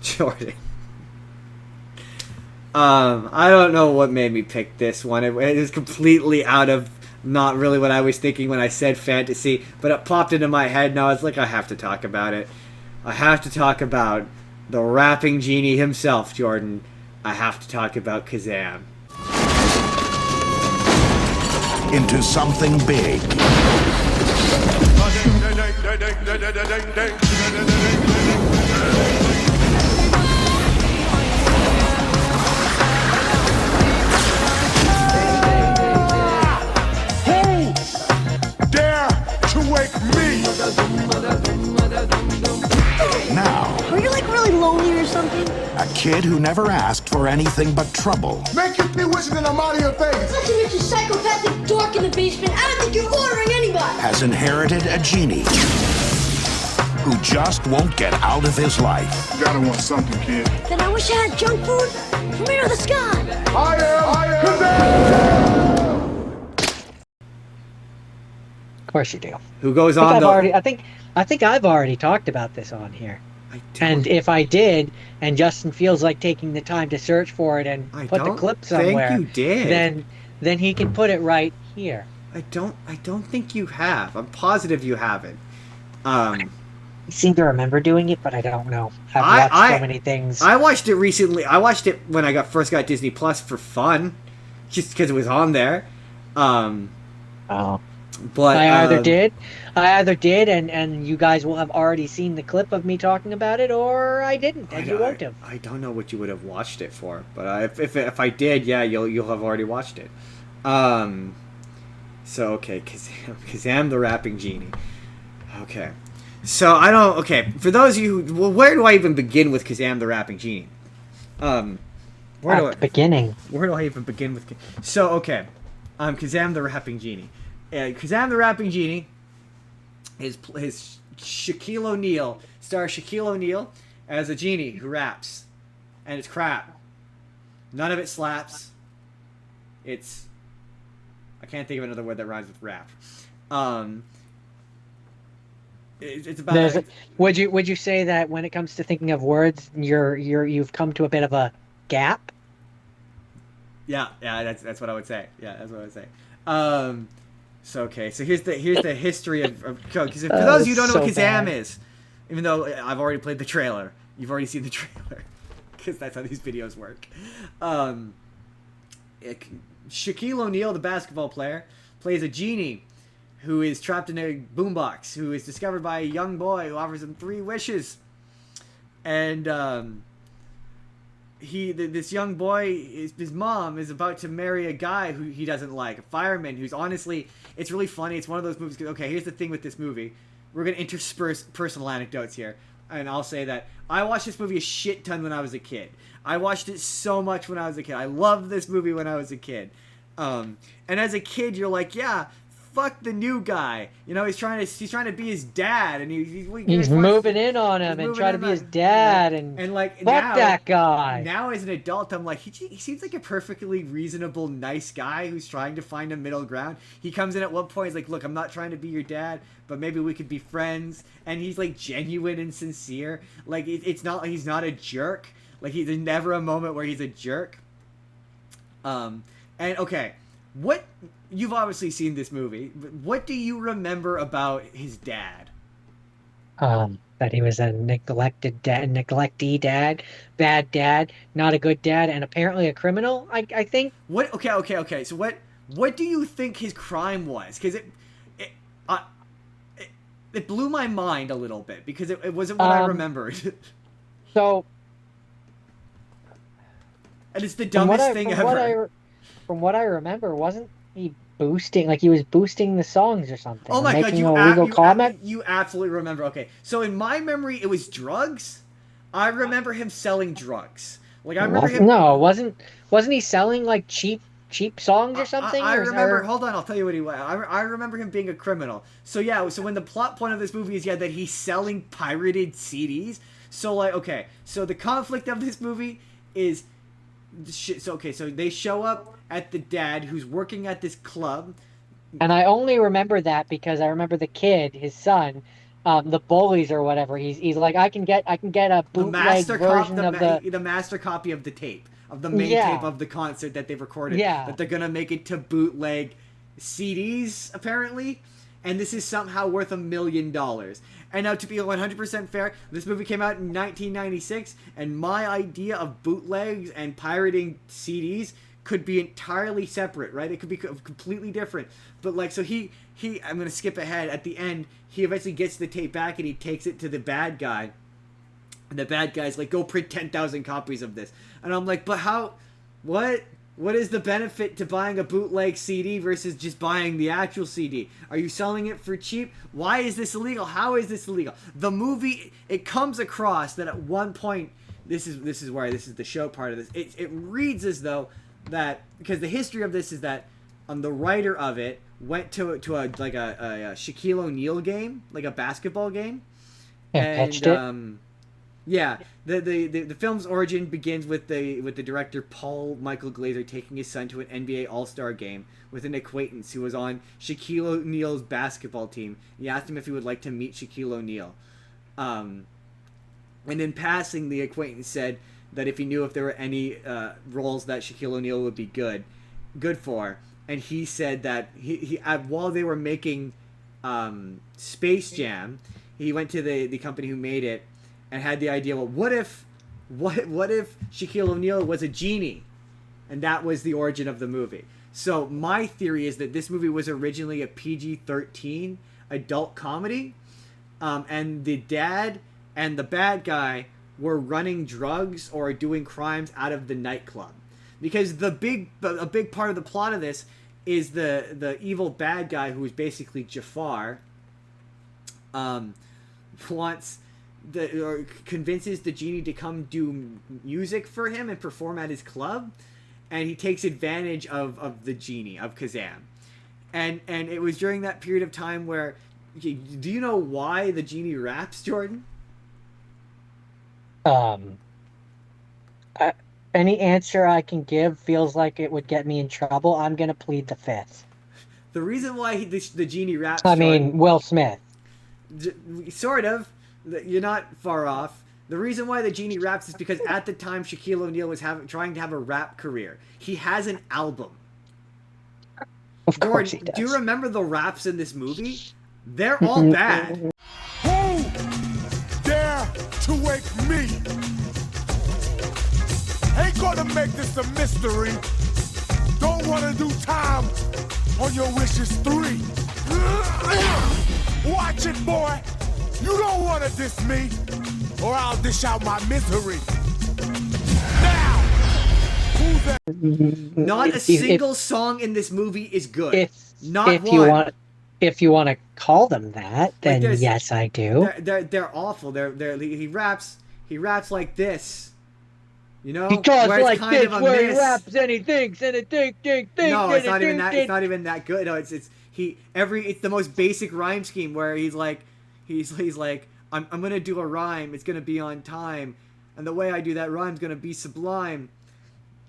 Jordan. I don't know what made me pick this one. It is completely out of not really what I was thinking when I said fantasy, but it popped into my head and I was like, I have to talk about it. I have to talk about the rapping genie himself, Jordan. I have to talk about Kazaam. Into something big. Now, are you like really lonely or something? a kid who never asked for anything but trouble. Make you be wishing and I'm out of your face. Listen, it's a psychopathic dork in the basement. I don't think you're ordering anybody. Has inherited a genie who just won't get out of his life. You gotta want something, kid. Then I wish I had junk food from here to the sky. I am. Of course you do. Who goes on the... I think I've already talked about this on here. And if I did, and Justin feels like taking the time to search for it and put the clip somewhere, think you did. Then he can put it right here. I don't think you have. I'm positive you haven't. I seem to remember doing it, but I don't know. I've watched so many things. I watched it recently. I watched it when I first got Disney Plus for fun, just because it was on there. But I either did, and you guys will have already seen the clip of me talking about it, or I didn't, and you won't have. I don't know what you would have watched it for, but if I did, yeah, you'll have already watched it. So okay, Kazaam the rapping genie. Okay, so for those of you who, where do I even begin with Kazaam the rapping genie? Beginning. Where do I even begin with? So okay, Kazaam the rapping genie. Kazaam the rapping genie. His Shaquille O'Neal stars Shaquille O'Neal as a genie who raps, and it's crap. None of it slaps. It's I can't think of another word that rhymes with rap. It's about. Would you say that when it comes to thinking of words, you've come to a bit of a gap? Yeah, that's what I would say. Yeah, that's what I would say. So here's the history of because for those of you who don't know what Kazaam is, even though I've already played the trailer, you've already seen the trailer, because that's how these videos work. Shaquille O'Neal, the basketball player, plays a genie who is trapped in a boombox, who is discovered by a young boy who offers him 3 wishes, and this young boy, his mom is about to marry a guy who he doesn't like, a fireman who's honestly, it's really funny. It's one of those movies. Okay, here's the thing with this movie. We're going to intersperse personal anecdotes here. And I'll say that I watched this movie a shit ton when I was a kid. I watched it so much when I was a kid. I loved this movie when I was a kid. And as a kid, you're like, yeah, fuck the new guy. You know, he's trying to be his dad, and he's moving in on him and trying to be his dad, and like fuck now, that guy. Now as an adult, I'm like, he seems like a perfectly reasonable, nice guy who's trying to find a middle ground. He comes in at one point, he's like, look, I'm not trying to be your dad, but maybe we could be friends. And he's like genuine and sincere. Like it's not, he's not a jerk. Like there's never a moment where he's a jerk. And okay, what? You've obviously seen this movie. What do you remember about his dad? That he was a neglectee dad, bad dad, not a good dad, and apparently a criminal. I think. What? Okay. So what do you think his crime was? Because it blew my mind a little bit because it wasn't what I remembered. So. And it's the dumbest thing ever. From what I remember, wasn't he boosting, like he was boosting the songs or something? Oh my god, you absolutely remember. Okay, so in my memory, it was drugs. I remember him selling drugs. Like I remember him. No, wasn't he selling like cheap songs or something? I remember. Hold on, I'll tell you what he was. I remember him being a criminal. So yeah, so when the plot point of this movie is that he's selling pirated CDs. So like, okay, so the conflict of this movie is. So they show up at the dad who's working at this club, and I only remember that because I remember the kid, his son, the bullies or whatever. He's like, I can get a The bootleg master cop, version of the the master copy of the tape, of the main tape yeah of the concert that they've recorded, yeah that they're gonna make it to bootleg CDs apparently, and this is somehow worth $1 million. And now, to be 100% fair, this movie came out in 1996, and my idea of bootlegs and pirating CDs could be entirely separate, right? It could be completely different. But like, so he I'm gonna skip ahead. At the end, he eventually gets the tape back and he takes it to the bad guy. And the bad guy's like, go print 10,000 copies of this. And I'm like, but how, what is the benefit to buying a bootleg CD versus just buying the actual CD? Are you selling it for cheap? Why is this illegal? How is this illegal? The movie, it comes across that at one point, this is the show part of this. It reads as though that, because the history of this is that the writer of it went to a Shaquille O'Neal game, like a basketball game, and pitched it. Yeah, the film's origin begins with the director Paul Michael Glazer taking his son to an NBA All-Star game with an acquaintance who was on Shaquille O'Neal's basketball team. He asked him if he would like to meet Shaquille O'Neal. And in passing, the acquaintance said that if he knew if there were any roles that Shaquille O'Neal would be good for, and he said that he while they were making Space Jam, he went to the company who made it and had the idea, well, what if Shaquille O'Neal was a genie? And that was the origin of the movie. So my theory is that this movie was originally a PG-13 adult comedy, and the dad and the bad guy were running drugs or doing crimes out of the nightclub. Because a big part of the plot of this is the evil bad guy, who is basically Jafar, convinces the genie to come do music for him and perform at his club, and he takes advantage of the genie, of Kazaam. And it was during that period of time where, do you know why the genie raps, Jordan? Any answer I can give feels like it would get me in trouble. I'm gonna plead the fifth. The reason why the genie raps, I Jordan, mean, Will Smith. Sort of. You're not far off. The reason why the genie raps is because at the time Shaquille O'Neal was trying to have a rap career. He has an album. Of course he Jordan, does. do you remember the raps in this movie? They're all bad. Who dare to wake me? Ain't gonna make this a mystery. Don't wanna do time on your wishes 3. Watch it, boy. You don't wanna diss me, or I'll dish out my misery. Now, who's that? Not a single song in this movie is good. Not one. If you want to call them that, then Like, yes, I do. They're awful. He raps like this. You know, He talks where it's like kind this, of a where miss. he raps and he thinks and he thinks. No, it's not even that. It's not even that good. No, it's the most basic rhyme scheme where he's like, I'm gonna do a rhyme. It's gonna be on time, and the way I do that rhyme's gonna be sublime.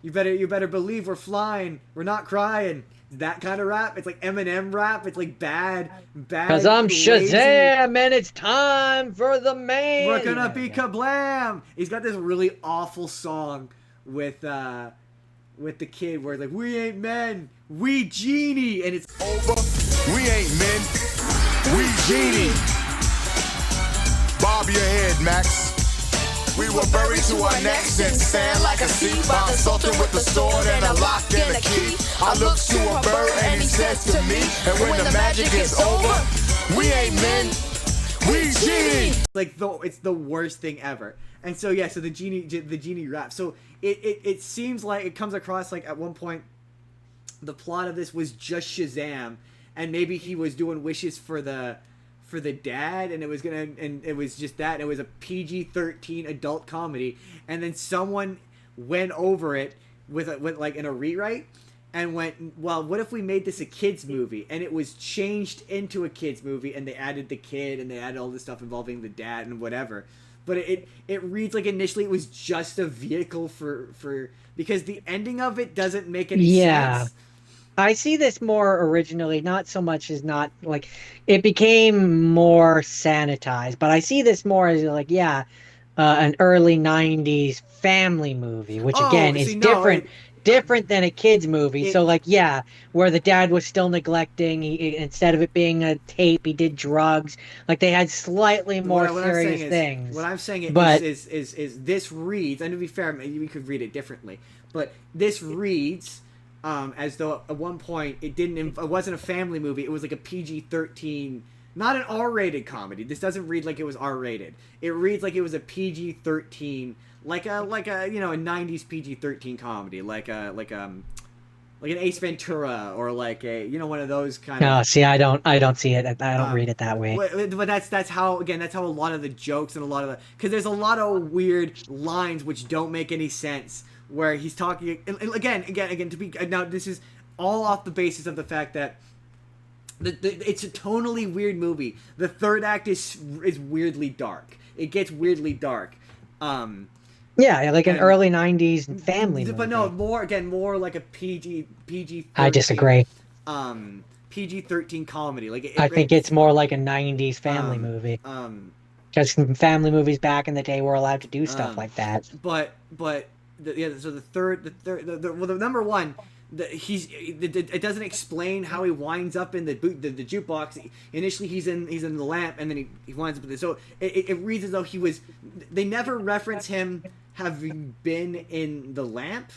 You better believe we're flying. We're not crying. That kind of rap. It's like Eminem rap. It's like bad. Because I'm lazy. Shazam and it's time for the man. We're gonna be kablam. He's got this really awful song with the kid where it's like, we ain't men, we genie, and it's Over. We ain't men. We genie. Bob your head, Max. We were buried to our necks in sand like a sea by the sultan with the sword and a lock and a key. I look to a bird and he says to me, and when the magic is over, we ain't men, we genie. like it's the worst thing ever. And so yeah, so the genie rap. So it seems like it comes across like at one point the plot of this was just Shazam, and maybe he was doing wishes for the dad, and it was just that. It was a PG-13 adult comedy, and then someone went over it with like in a rewrite and went, well, what if we made this a kids movie? And it was changed into a kids movie, and they added the kid and they added all this stuff involving the dad and whatever. But it reads like initially it was just a vehicle for because the ending of it doesn't make any sense. I see this more originally, not so much as not like it became more sanitized, but I see this more as like, yeah, an early 90s family movie, which Oh, again is see, no, different than a kids movie. it So like, yeah, where the dad was still neglecting, instead of it being a tape, he did drugs. Like they had slightly more what I'm saying serious is things. what I'm saying But is this reads, and to be fair, maybe we could read it differently, but this reads as though at one point it wasn't a family movie. It was like a PG-13, not an R-rated comedy. This doesn't read like it was R-rated. It reads like it was a PG-13, like a a 90s PG-13 comedy, like an Ace Ventura, or like a one of those kind of. no, see, I don't see it. I don't read it that way. But that's how a lot of the jokes and a lot of the, because there's a lot of weird lines which don't make any sense, where he's talking again to be, now this is all off the basis of the fact that it's a tonally weird movie. The third act is weirdly dark. It gets weirdly dark. Yeah, like an early 90s family movie. But no, more like a PG-13. I disagree. PG-13 comedy. Like I think it's more like a 90s family movie. Because family movies back in the day were allowed to do stuff like that. But so the number one, it doesn't explain how he winds up in the jukebox. Initially, he's in the lamp, and then he winds up in so it reads as though they never reference him having been in the lamp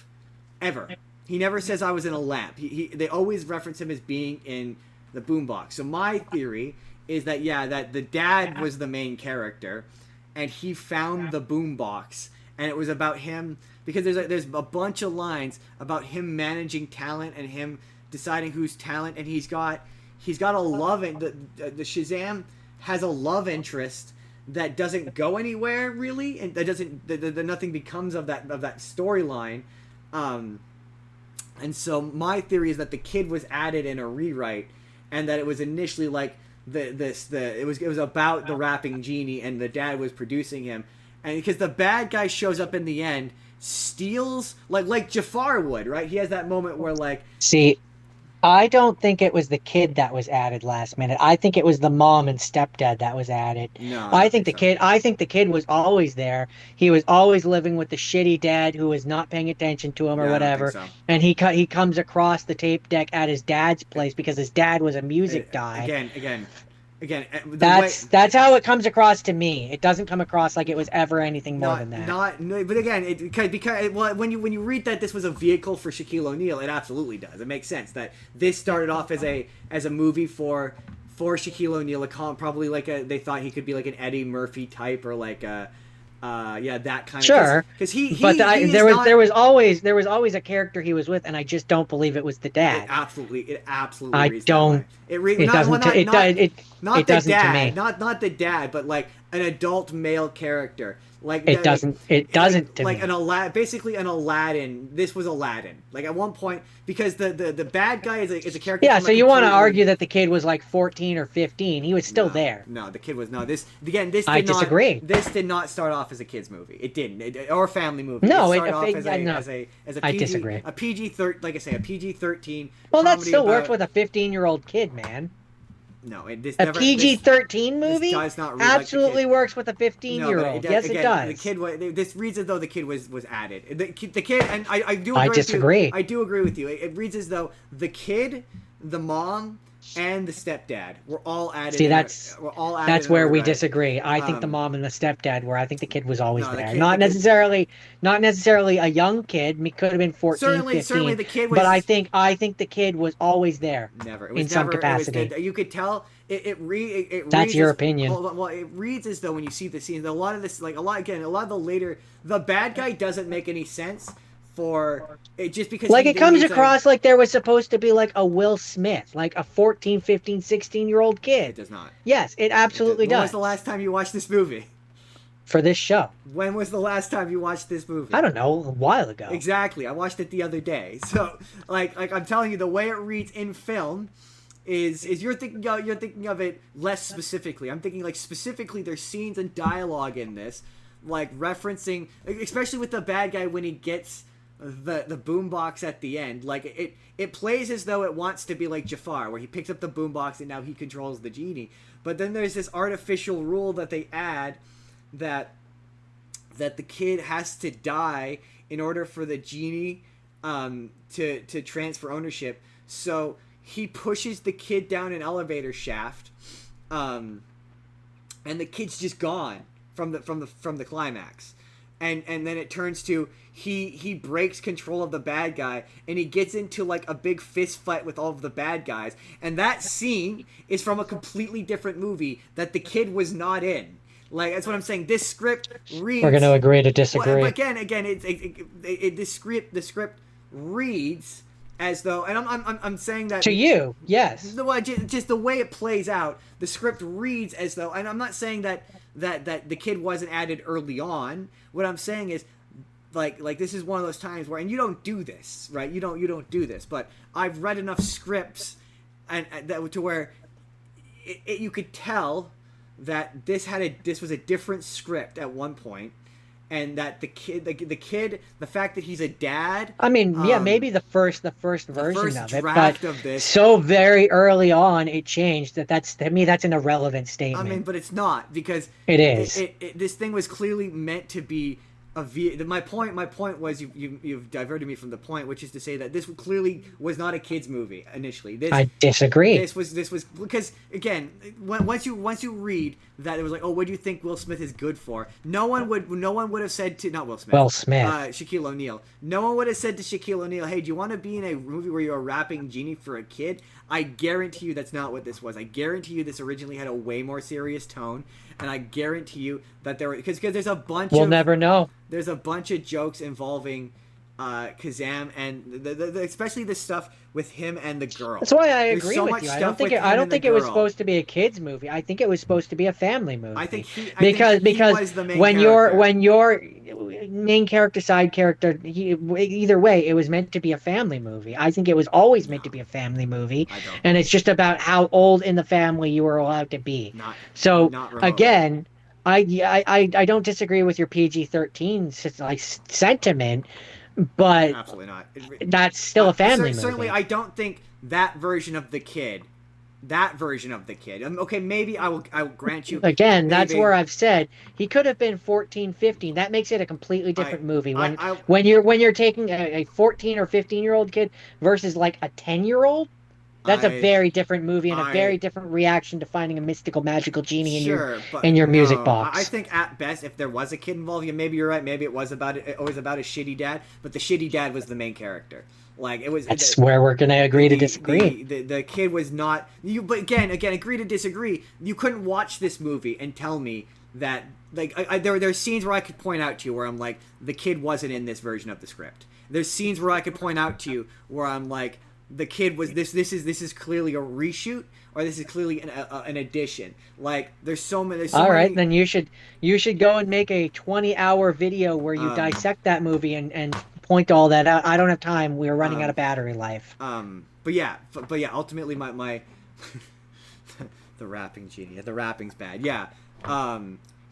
ever. He never says I was in a lamp. They always reference him as being in the boombox. So my theory is that that the dad was the main character, and he found the boombox, and it was about him, because there's a bunch of lines about him managing talent and him deciding who's talent, and he's got a love, and the Shazam has a love interest that doesn't go anywhere really, and that nothing becomes of that storyline. And so my theory is that the kid was added in a rewrite, and that it was initially like it was about the rapping Genie, and the dad was producing him, and because the bad guy shows up in the end, steals like Jafar would, right? He has that moment where like, see, I don't think it was the kid that was added last minute. I think it was the mom and stepdad that was added. No, I think the kid. I think the kid was always there. He was always living with the shitty dad who was not paying attention to him or whatever. So. And he comes across the tape deck at his dad's place because his dad was a music guy. Again, that's how it comes across to me. It doesn't come across like it was ever anything more than that. But again, because when you read that this was a vehicle for Shaquille O'Neal, it absolutely does. It makes sense that this started off as a movie for Shaquille O'Neal, probably like they thought he could be like an Eddie Murphy type, or like that kind of. Sure, because there was always a character he was with, and I just don't believe it was the dad. It absolutely. I don't. It doesn't to me. Not the dad, but like an adult male character. Like it doesn't. It doesn't to like me. Basically an Aladdin. This was Aladdin. Like at one point, because the bad guy is a character. Yeah, so you want to argue that the kid was like 14 or 15? He was still there. No, the kid was This did I not, disagree. This did not start off as a kids movie. It didn't, or a family movie. No, it started off as a I disagree. A PG-13, like I say, a PG-13. Well, that still worked with a 15-year-old kid, man. No, a PG-13 movie does not read absolutely like works with a 15-year-old. No, yes, again, it does. The kid. This reads as though the kid was added. The kid, and I do. Agree I disagree. With you. I do agree with you. It reads as though the kid, the mom, and the stepdad were all added. See, that's where we disagree. I think the mom and the stepdad were. I think the kid was always there. Not necessarily a young kid. He could have been 14, 15. Certainly the kid was. But I think the kid was always there. Never. In some capacity. You could tell. It that's your opinion. Well, it reads as though when you see the scenes, a lot of the later, the bad guy doesn't make any sense for it, just because like it comes across like there was supposed to be like a Will Smith, like a 14, 15, 16-year-old kid. It does not. Yes, it absolutely does. When was the last time you watched this movie? For this show. When was the last time you watched this movie? I don't know, a while ago. Exactly. I watched it the other day. So, like I'm telling you, the way it reads in film is you're thinking of it less specifically. I'm thinking like specifically there's scenes and dialogue in this, like referencing, especially with the bad guy when he gets the boombox at the end. Like it plays as though it wants to be like Jafar, where he picks up the boombox and now he controls the genie. But then there's this artificial rule that they add that the kid has to die in order for the genie to transfer ownership. So he pushes the kid down an elevator shaft, and the kid's just gone from the climax. And then it turns to he breaks control of the bad guy and he gets into like a big fist fight with all of the bad guys. And that scene is from a completely different movie that the kid was not in. Like, that's what I'm saying. This script reads. We're going to agree to disagree. Well, again, the script reads as though, and I'm saying that to you, yes. Just the way it plays out, the script reads as though, and I'm not saying that the kid wasn't added early on. What I'm saying is, like this is one of those times where, and you don't do this, right? You don't do this, but I've read enough scripts, and that to where you could tell that this was a different script at one point, and that the kid, the fact that he's a dad. I mean, yeah, maybe the first version of it, but of this, so very early on it changed that's to me that's an irrelevant statement. I mean, but it's not, because it is. This thing was clearly meant to be my point was you've diverted me from the point, which is to say that this clearly was not a kids movie initially. I disagree. This was because, again, once you read that, it was like, oh, what do you think Will Smith is good for? No one would have said to, not Will Smith. Will Smith. Shaquille O'Neal. No one would have said to Shaquille O'Neal, hey, do you want to be in a movie where you're a rapping genie for a kid? I guarantee you that's not what this was. I guarantee you this originally had a way more serious tone, and I guarantee you that there were, because there's a bunch we'll never know. There's a bunch of jokes involving Kazaam and the especially the stuff with him and the girl. That's why I agree with you. I don't think it was supposed to be a kids movie. I think it was supposed to be a family movie. I think he because was the main when character. your main character, side character, either way, it was meant to be a family movie. I think it was always meant to be a family movie, and it's just about how old in the family you were allowed to be. Not again, I don't disagree with your PG-13 like sentiment. But absolutely not. That's still a family movie. Certainly, I don't think that version of the kid. Okay, maybe I will grant you. Again, maybe. That's where I've said he could have been 14, 15. That makes it a completely different movie. When you're taking a 14 or 15-year-old kid versus like a 10-year-old, that's a very different movie and a very different reaction to finding a mystical, magical genie in your music box. I think at best, if there was a kid involved, maybe you're right. Maybe it was about a shitty dad, but the shitty dad was the main character. Like, it was. That's where we're gonna agree to disagree. The kid was not you, but again, agree to disagree. You couldn't watch this movie and tell me that, like, there are scenes where I could point out to you where I'm like, the kid wasn't in this version of the script. There's scenes where I could point out to you where I'm like, the kid was this is clearly a reshoot, or this is clearly an addition. Like, there's so many. All right, then you should go and make a 20-hour video where you dissect that movie and point all that out. I don't have time. We're running out of battery life. But yeah, ultimately my the rapping genie. The rapping's bad. Yeah.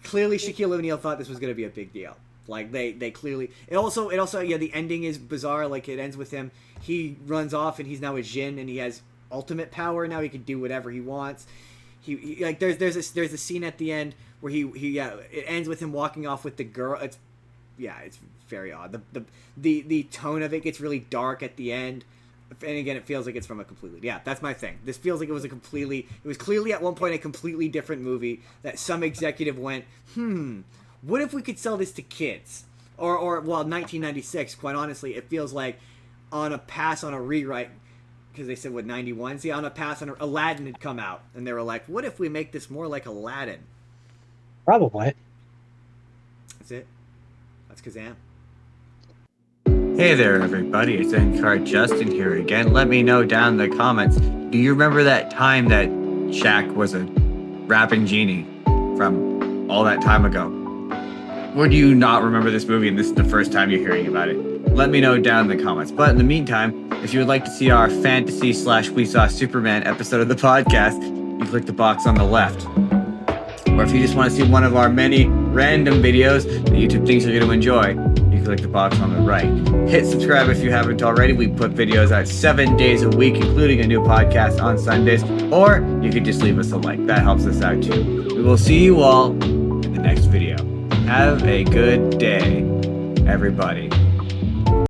Clearly Shaquille O'Neal thought this was going to be a big deal. Like, they clearly. It also the ending is bizarre. Like, it ends with him. He runs off and he's now a djinn and he has ultimate power now. He can do whatever he wants. He like there's a scene at the end where it ends with him walking off with the girl. It's very odd. The tone of it gets really dark at the end. And again, it feels like it's from a completely. Yeah, that's my thing. This feels like it was clearly at one point a completely different movie that some executive went, what if we could sell this to kids? Or 1996, quite honestly, it feels like on a rewrite, because they said, 91? See, on a pass on Aladdin had come out, and they were like, what if we make this more like Aladdin? Probably. That's it. That's Kazaam. Hey there, everybody. It's N-Card Justin here again. Let me know down in the comments, do you remember that time that Shaq was a rapping genie from all that time ago? Or do you not remember this movie and this is the first time you're hearing about it? Let me know down in the comments. But in the meantime, if you would like to see our fantasy / We Saw Superman episode of the podcast, you click the box on the left. Or if you just want to see one of our many random videos that YouTube thinks you're going to enjoy, you click the box on the right. Hit subscribe if you haven't already. We put videos out 7 days a week, including a new podcast on Sundays. Or you can just leave us a like. That helps us out too. We will see you all in the next video. Have a good day, everybody.